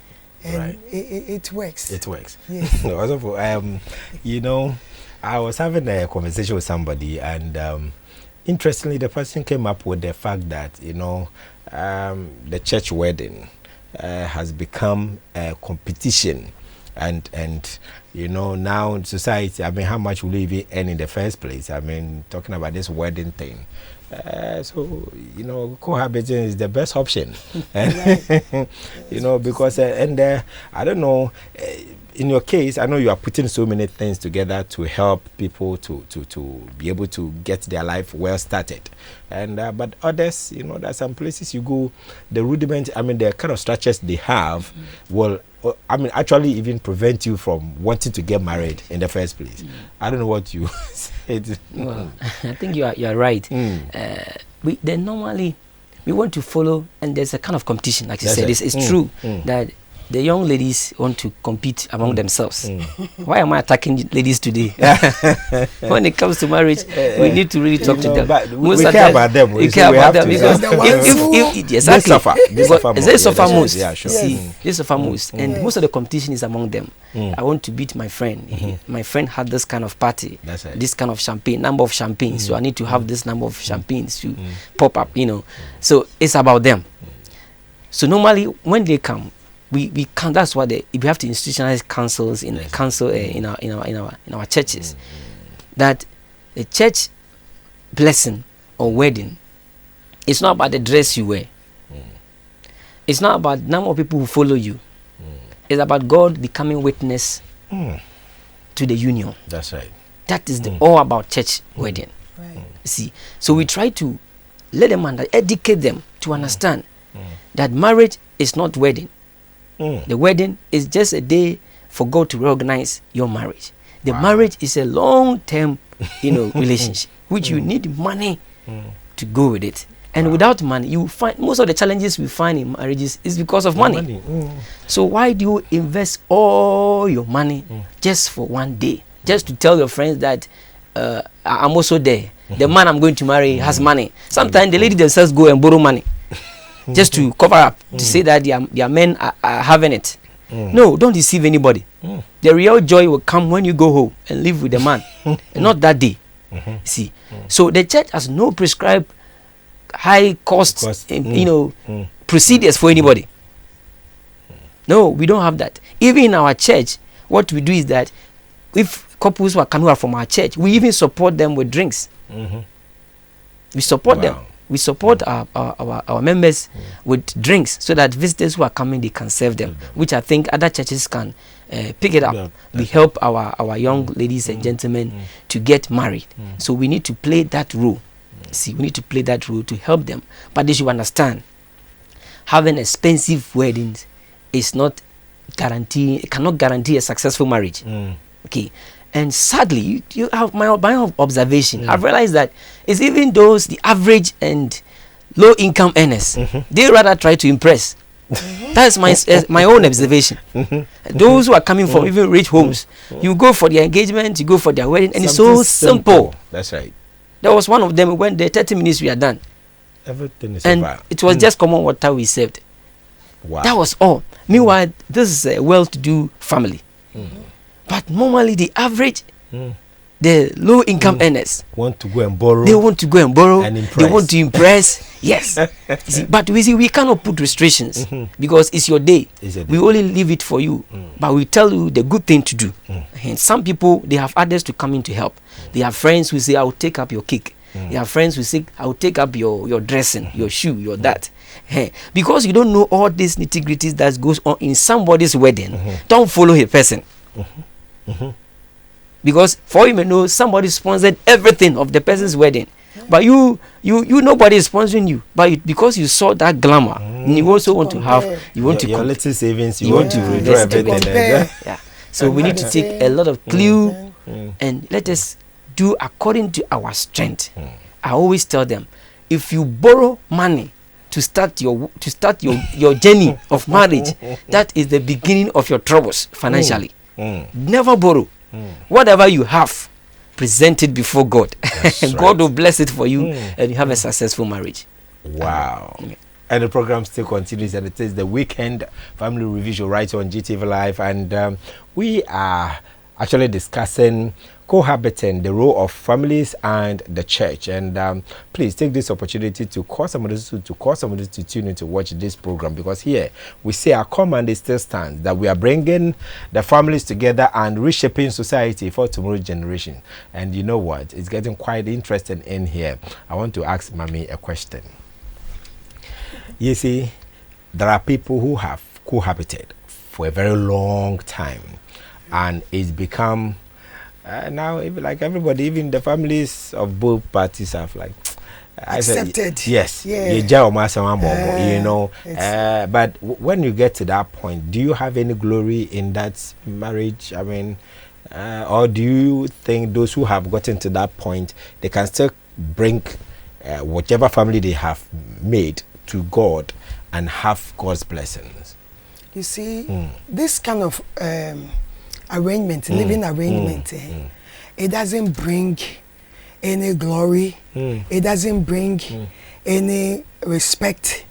And it works. It works. Yes. I was having a conversation with somebody, and interestingly, the person came up with the fact that, the church wedding has become a competition. And now in society, how much will you even earn in the first place? Talking about this wedding thing. So, cohabitation is the best option. Because, I don't know, in your case, I know you are putting so many things together to help people to be able to get their life well started. And but others, there are some places you go, the rudiment, the kind of structures they have will, actually even prevent you from wanting to get married in the first place. I don't know what you said. Well, I think you are right. We want to follow, and there's a kind of competition, like you said. It's true that the young ladies want to compete among themselves. Why am I attacking ladies today? When it comes to marriage, we need to really talk to them. But we care about them. We care about them because they suffer most. Yeah, sure. See, they suffer most, and most of the competition is among them. I want to beat my friend. My friend had this kind of party, this kind of champagne, number of champagnes. So I need to have this number of champagnes to pop up. So it's about them. So normally when they come, we can. That's why we have to institutionalize councils in our churches. That the church blessing or wedding, it's not about the dress you wear. It's not about the number of people who follow you. It's about God becoming witness to the union. That's right. That is all about church wedding. Right. See, so we try to let them educate them to understand that marriage is not wedding. The wedding is just a day for God to reorganize your marriage. The marriage is a long-term, relationship, which you need money to go with it. And without money, you find most of the challenges we find in marriages is because of money. So why do you invest all your money just for one day? Just to tell your friends that I'm also there. The man I'm going to marry has money. Sometimes the lady themselves go and borrow money just to cover up, to say that their men are having it. No, don't deceive anybody. The real joy will come when you go home and live with the man, and not that day. See, so the church has no prescribed high cost, procedures for anybody. No, we don't have that. Even in our church, what we do is that if couples who are coming out from our church, we even support them with drinks. We support them. We support our members with drinks so that visitors who are coming, they can serve them, which I think other churches can pick it up. We help our young ladies and gentlemen to get married. So we need to play that role. See, we need to play that role to help them. But they should understand, having expensive weddings is not it cannot guarantee a successful marriage. Okay. And sadly, you have my observation. I've realized that it's even those, the average and low income earners, they rather try to impress. That's my own observation. Those who are coming from even rich homes, you go for their engagement, you go for their wedding, and it's so simple. That's right. There was one of them when the 30 minutes we are done. Everything is and over. It was just common water we served. Wow. That was all. Meanwhile, this is a well-to-do family. But normally the average, the low-income earners want to go and borrow. They want to go and borrow. And impress. They want to impress. Yes. See, but we cannot put restrictions because it's your day. We only leave it for you. But we tell you the good thing to do. And some people, they have others to come in to help. They have friends who say, I will take up your cake. They have friends who say, I will take up your dressing, your shoe, your that. Because you don't know all these nitty-gritties that goes on in somebody's wedding, don't follow a person. Because for you may know, somebody sponsored everything of the person's wedding, but you nobody is sponsoring you. But because you saw that glamour, and you also want to have, you want to your little savings, you want to withdraw everything. So we need to take a lot of clue and let us do according to our strength. I always tell them, if you borrow money to start your journey of marriage, that is the beginning of your troubles financially. Never borrow. Whatever you have, present it before God. And right. God will bless it for you, and you have a successful marriage. Wow. And the program still continues, and it is the weekend family review show right on GTV Live, and we are actually discussing cohabiting, the role of families and the church. And please take this opportunity to call somebody to tune in to watch this program, because here we say our command is still stands, that we are bringing the families together and reshaping society for tomorrow's generation. And you know what? It's getting quite interesting in here. I want to ask Mommy a question. You see, there are people who have cohabited for a very long time, and it's become now, even like everybody, even the families of both parties have like accepted. Yes, yeah. you know. But when you get to that point, do you have any glory in that marriage? I mean, or do you think those who have gotten to that point, they can still bring whichever family they have made to God and have God's blessings? You see, this kind of arrangement, living arrangement, it doesn't bring any glory. It doesn't bring any respect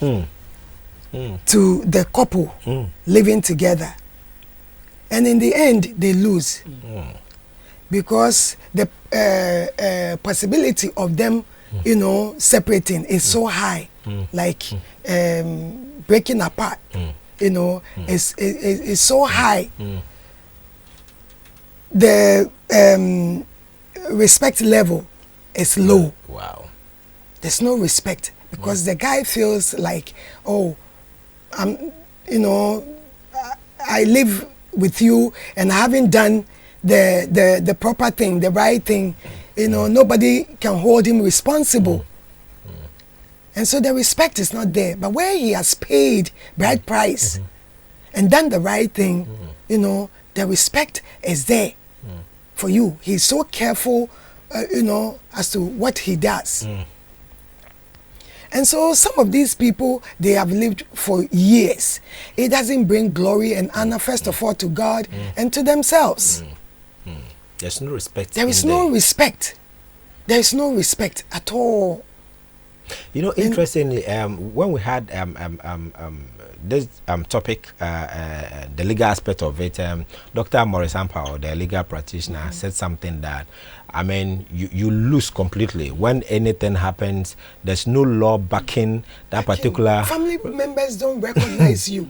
to the couple living together. And in the end, they lose. Because the possibility of them, you know, separating is so high. Like breaking apart. You know, is so high. The respect level is low. Wow. There's no respect, because the guy feels like, oh, you know, I live with you and I haven't done the proper thing, the right thing. You know, nobody can hold him responsible. And so the respect is not there. But where he has paid bride price and done the right thing, you know, the respect is there for you. He's so careful, you know, as to what he does. And so some of these people, they have lived for years. It doesn't bring glory and honor, first of all, to God and to themselves. There's no respect. There is no respect. There is no respect at all. You know, interestingly, when we had this topic, the legal aspect of it, Dr. Maurice Ampao, the legal practitioner, said something that, I mean, you lose completely. When anything happens, there's no law backing that particular... Family members don't recognize you.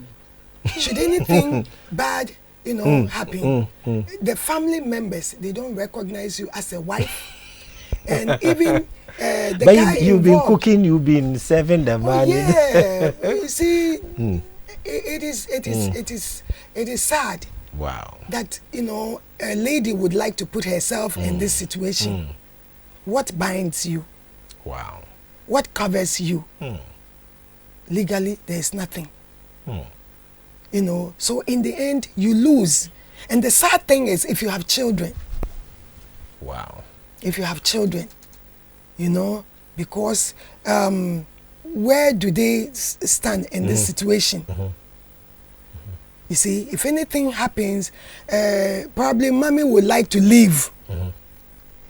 Should anything bad, you know, happen, the family members, they don't recognize you as a wife. And even... the but guy you've been involved, cooking, you've been serving the man. Yeah, you see, it is sad. Wow. That, you know, a lady would like to put herself in this situation. What binds you? Wow. What covers you? Legally, there is nothing. You know, so in the end, you lose. And the sad thing is, if you have children. Wow. If you have children. You know, because where do they stand in this situation? You see, if anything happens, probably mommy would like to leave.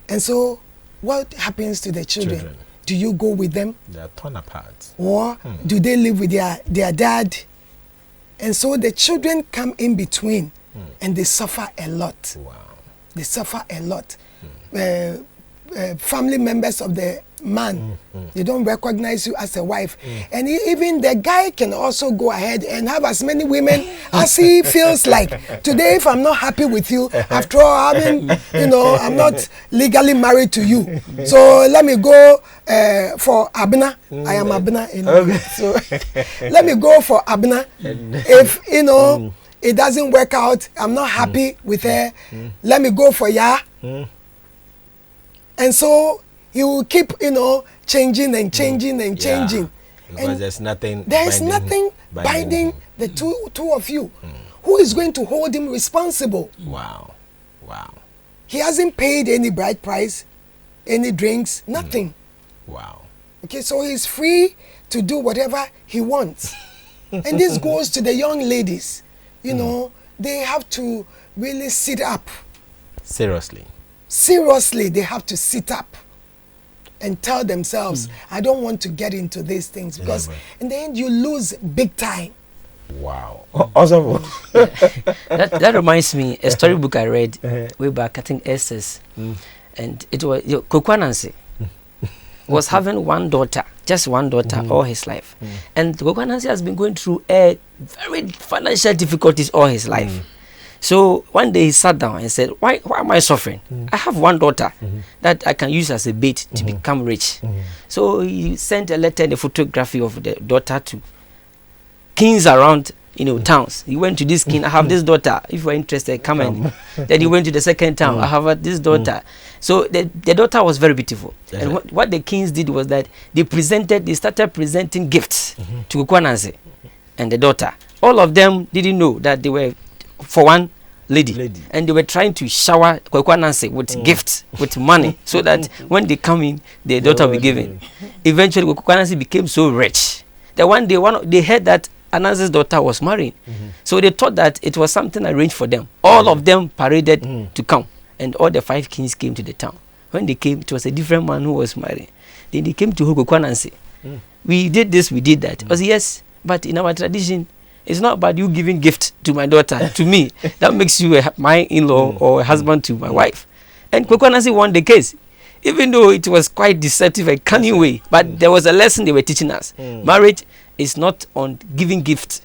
And so, what happens to the children? Do you go with them? They are torn apart. Or do they live with their dad? And so the children come in between and they suffer a lot. Wow. They suffer a lot. Family members of the man, they don't recognize you as a wife. And even the guy can also go ahead and have as many women as he feels like. Today, if I'm not happy with you, after all, you know, I'm not legally married to you. So let me go for Abna. I am Abna. You know, so let me go for Abna. If, you know, it doesn't work out, I'm not happy with her, let me go for Ya. And so he will keep, you know, changing and changing and changing. Because and there's nothing. There is nothing binding the two of you. Who is going to hold him responsible? Wow, wow. He hasn't paid any bride price, any drinks, nothing. Wow. Okay, so he's free to do whatever he wants. And this goes to the young ladies. You know, they have to really sit up. Seriously. Seriously, they have to sit up and tell themselves, I don't want to get into these things, because in the end you lose big time. Wow. Awesome. that reminds me, a storybook I read way back, I think Esther's, and it was Kokwa Nancy was having one daughter, just one daughter all his life. And Kokwa Nancy has been going through a very financial difficulties all his life. So one day he sat down and said, why am I suffering? I have one daughter that I can use as a bait to become rich. So he sent a letter and a photography of the daughter to kings around, towns. He went to this king, I have this daughter, if you're interested, come in. Then he went to the second town, I have this daughter. So the daughter was very beautiful. And what the kings did was that they started presenting gifts to Kokwa Nancy and the daughter. All of them didn't know that they were for one lady. And they were trying to shower Kokwa Nancy with gifts, with money, so that when they come in, their daughter will be given. Eventually, Kokwa Nancy became so rich that one day they heard that Anansi's daughter was marrying. So they thought that it was something arranged for them. All of them paraded to come, and all the 5 kings came to the town. When they came, it was a different man who was marrying. Then they came to Kokwa Nancy. We did this, we did that. I said, yes, but in our tradition, it's not about you giving gift to my daughter, to me. That makes you my in-law or a husband to my wife. And Kokwa Nancy won the case, even though it was quite deceptive and cunning way. But there was a lesson they were teaching us. Marriage is not on giving gifts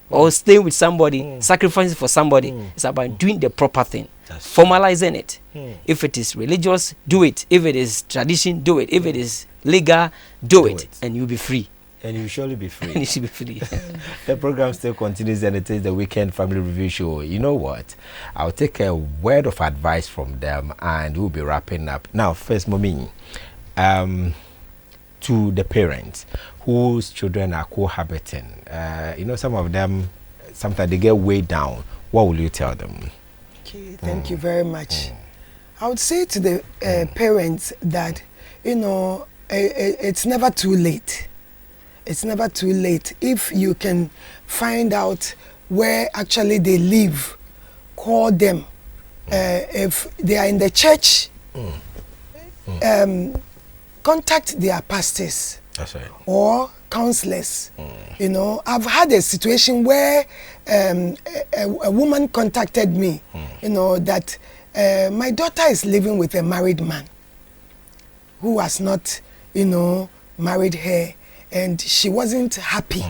or staying with somebody, sacrificing for somebody. It's about doing the proper thing, formalizing it. If it is religious, do it. If it is tradition, do it. If it is legal, do it. And you'll be free. And you surely be free. And you should be free. The program still continues, and it is the Weekend Family Review Show. You know what? I'll take a word of advice from them, and we'll be wrapping up. Now, first, Mommy, to the parents whose children are cohabiting, some of them, sometimes they get weighed down. What will you tell them? Okay, thank you very much. I would say to the parents that, it's never too late. It's never too late. If you can find out where actually they live, call them. If they are in the church, contact their pastors. That's right. Or counselors. I've had a situation where a woman contacted me, that my daughter is living with a married man who has not, married her. And she wasn't happy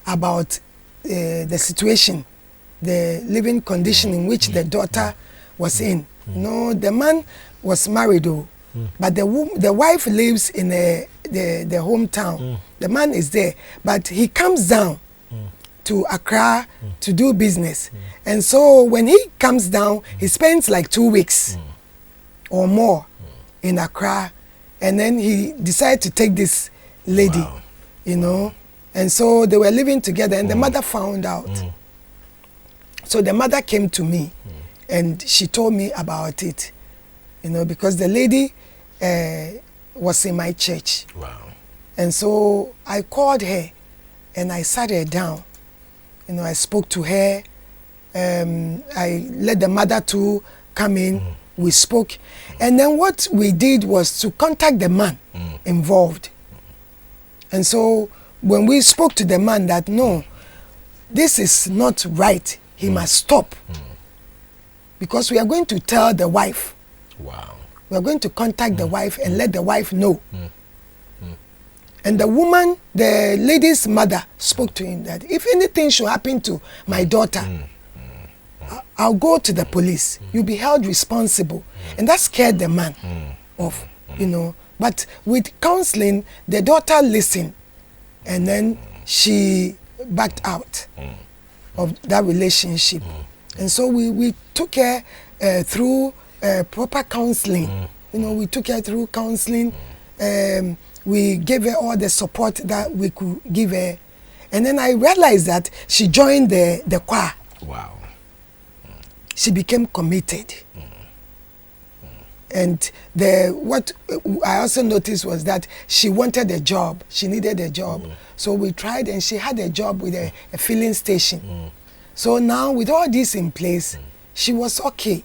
about the situation, the living condition in which the daughter was in. The man was married, but the wife lives in the hometown. The man is there, but he comes down to Accra to do business. And so when he comes down, he spends like 2 weeks or more in Accra. And then he decided to take this lady, and so they were living together, and the mother found out. So the mother came to me and she told me about it, because the lady was in my church. And so I called her and I sat her down. I spoke to her. I let the mother too come in. We spoke, and then what we did was to contact the man involved. And so when we spoke to the man that, no, this is not right, he must stop. Because we are going to tell the wife. We are going to contact the wife and let the wife know. And the woman, the lady's mother, spoke to him that if anything should happen to my daughter, I'll go to the police. You'll be held responsible. And that scared the man off, But with counseling, the daughter listened, and then she backed out of that relationship. And so we took her through proper counseling. We took her through counseling. We gave her all the support that we could give her. And then I realized that she joined the choir. Wow. She became committed. And what I also noticed was that she wanted a job. She needed a job. So we tried, and she had a job with a filling station. So now with all this in place, she was okay.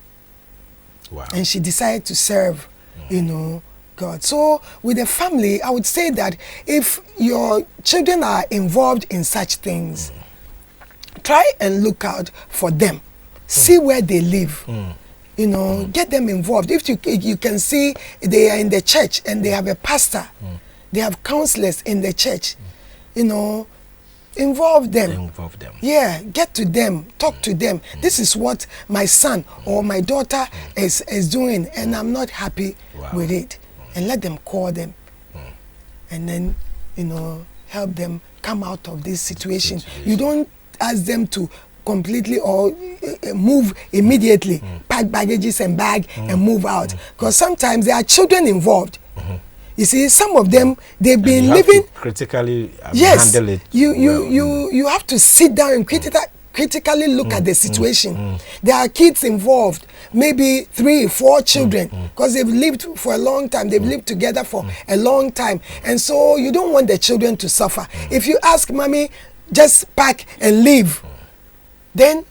Wow. And she decided to serve, you know, God. So with the family, I would say that if your children are involved in such things, try and look out for them. See where they live. You know, get them involved. If you can see they are in the church and they have a pastor, they have counselors in the church, you know, involve them. Yeah, get to them, talk to them. This is what my son or my daughter is doing, and I'm not happy with it. And let them call them, and then, you know, help them come out of this situation. You don't ask them to completely or move immediately, pack baggages and bag and move out, because sometimes there are children involved. You see, some of them, they've been living critically handle it. You have to sit down and critically look at the situation. There are kids involved, maybe 3, 4 children, because they've lived for a long time. They've lived together for a long time, and so you don't want the children to suffer. If you ask mommy, just pack and leave, then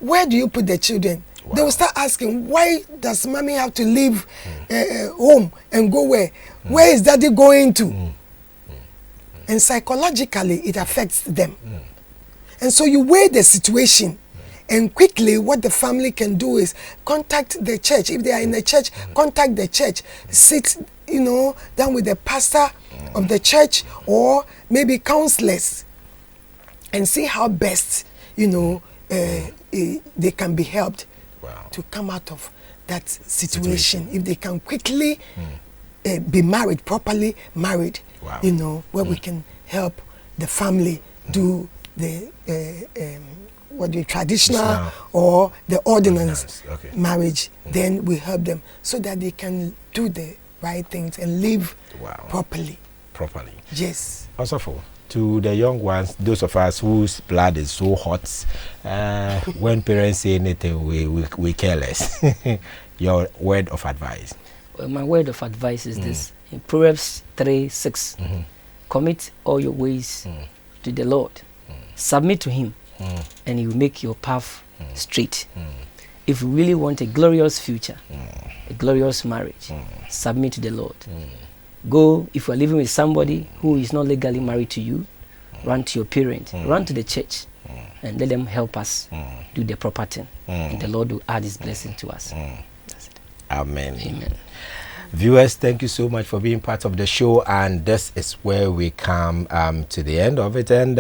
where do you put the children? They will start asking, why does mommy have to leave home and go where? Where is daddy going to? And psychologically, it affects them. And so you weigh the situation, and quickly what the family can do is contact the church. If they are in the church, contact the church. Sit, you know, down with the pastor of the church or maybe counselors and see how best, you know, they can be helped to come out of that situation. If they can quickly be married, properly married, you know, where we can help the family do the traditional or the ordinance marriage, then we help them so that they can do the right things and live properly. Yes. Also, to the young ones, those of us whose blood is so hot, when parents say anything, we care less. Your word of advice. Well, my word of advice is this. In Proverbs 3:6, commit all your ways to the Lord. Submit to him, and he will make your path straight. If you really want a glorious future, a glorious marriage, submit to the Lord. Go, if you are living with somebody who is not legally married to you, run to your parents, run to the church, and let them help us do the proper thing. And the Lord will add his blessing to us. That's it. Amen. Amen. Viewers, thank you so much for being part of the show, and this is where we come to the end of it. And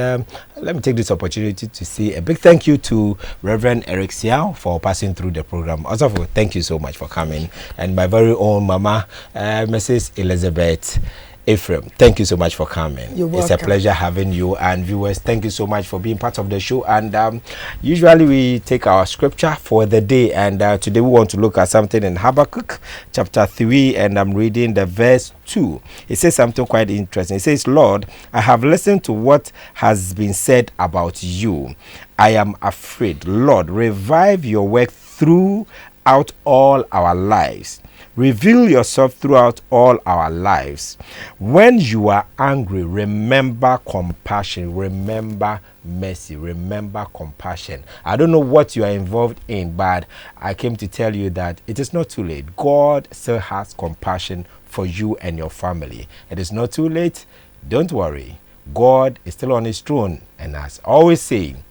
let me take this opportunity to say a big thank you to Reverend Eric Siao for passing through the program. Also, thank you so much for coming, and my very own mama, Mrs. Elizabeth Ephraim, thank you so much for coming. You're welcome. It's a pleasure having you. And viewers, thank you so much for being part of the show. And usually we take our scripture for the day, and today we want to look at something in Habakkuk chapter 3, and I'm reading the verse 2. It says something quite interesting. It says, Lord, I have listened to what has been said about you. I am afraid. Lord, revive your work throughout all our lives. Reveal yourself throughout all our lives. When you are angry, remember compassion, remember mercy, remember compassion. I don't know what you are involved in, but I came to tell you that it is not too late. God still has compassion for you and your family. It is not too late. Don't worry. God is still on his throne, and as always saying,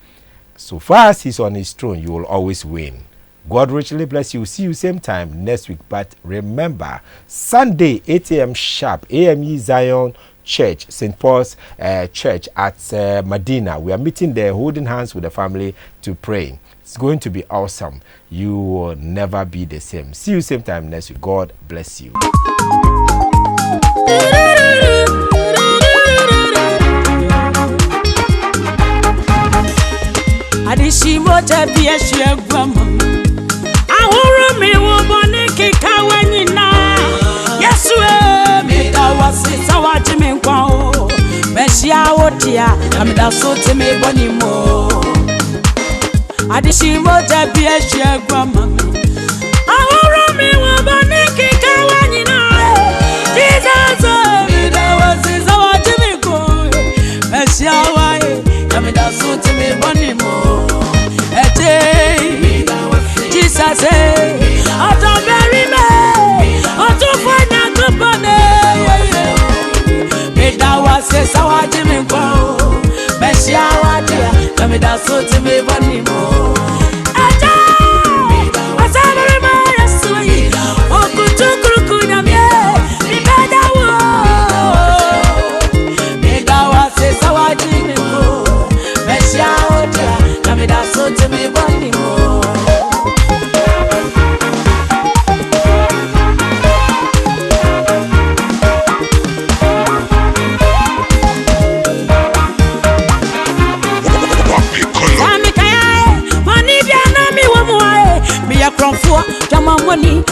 so far as he's on his throne, you will always win. God richly bless you. See you same time next week. But remember, Sunday, 8 a.m. sharp, AME Zion Church, St. Paul's Church at Medina. We are meeting there, holding hands with the family to pray. It's going to be awesome. You will never be the same. See you same time next week. God bless you. Adishimo tabia shegwama ahuru mi wo boniki kawanyina Yesu mi kawasi sawati mi nkwa o meshia wotia amida so te me bonimo Adishimo tabia shegwama ahuru mi wo boniki kawanyina Jesus mi kawasi sawati mi nkwa meshia wae amida so te me bonimo Namida so to me banimo. Aja, asabari ma yasui. Okutukuru nyamye, ibeda wo. Megawa se sawaji meko. Mesia oja, namida so to me banimo. Money, Jama money,